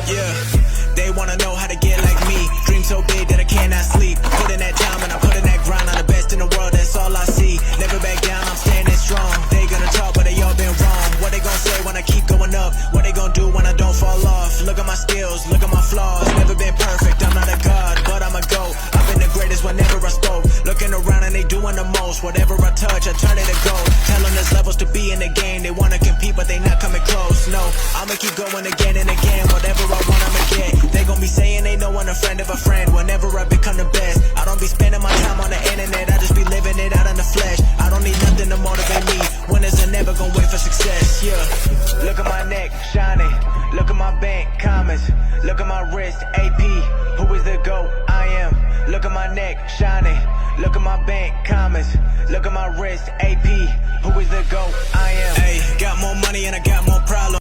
Yeah, they wanna know how to get like me. Dream so big that I cannot sleep. Put in that time and I put in that grind. I'm the best in the world, that's all I see. Never back down, I'm standing strong. They gonna talk, but they all been wrong. What they gonna say when I keep going up? What they gonna do when I don't fall off? Look at my skills, look at my flaws. Never been perfect, I'm not a god, but I'm a GOAT. I've been the greatest whenever I spoke. Looking around and they doing the most. Whatever I touch, I turn it to gold. Tell them there's levels to be in the game. They wanna compete, but they not coming close. No, I'ma keep going again and again. Whatever I want, I'ma get. They gon' be saying they know I'm a friend of a friend. Whenever I become the best, I don't be spending my time on the internet. I just be living it out in the flesh. I don't need nothing to motivate me. Winners are never gon' wait for success. Yeah, look at my neck, shining. Look at my bank, comments. Look at my wrist, AP. Who is the GOAT? I am. Look at my neck, shining. Look at my bank, comments. Look at my wrist, AP. Who is the GOAT? I am. Hey, got more money and I got more problems.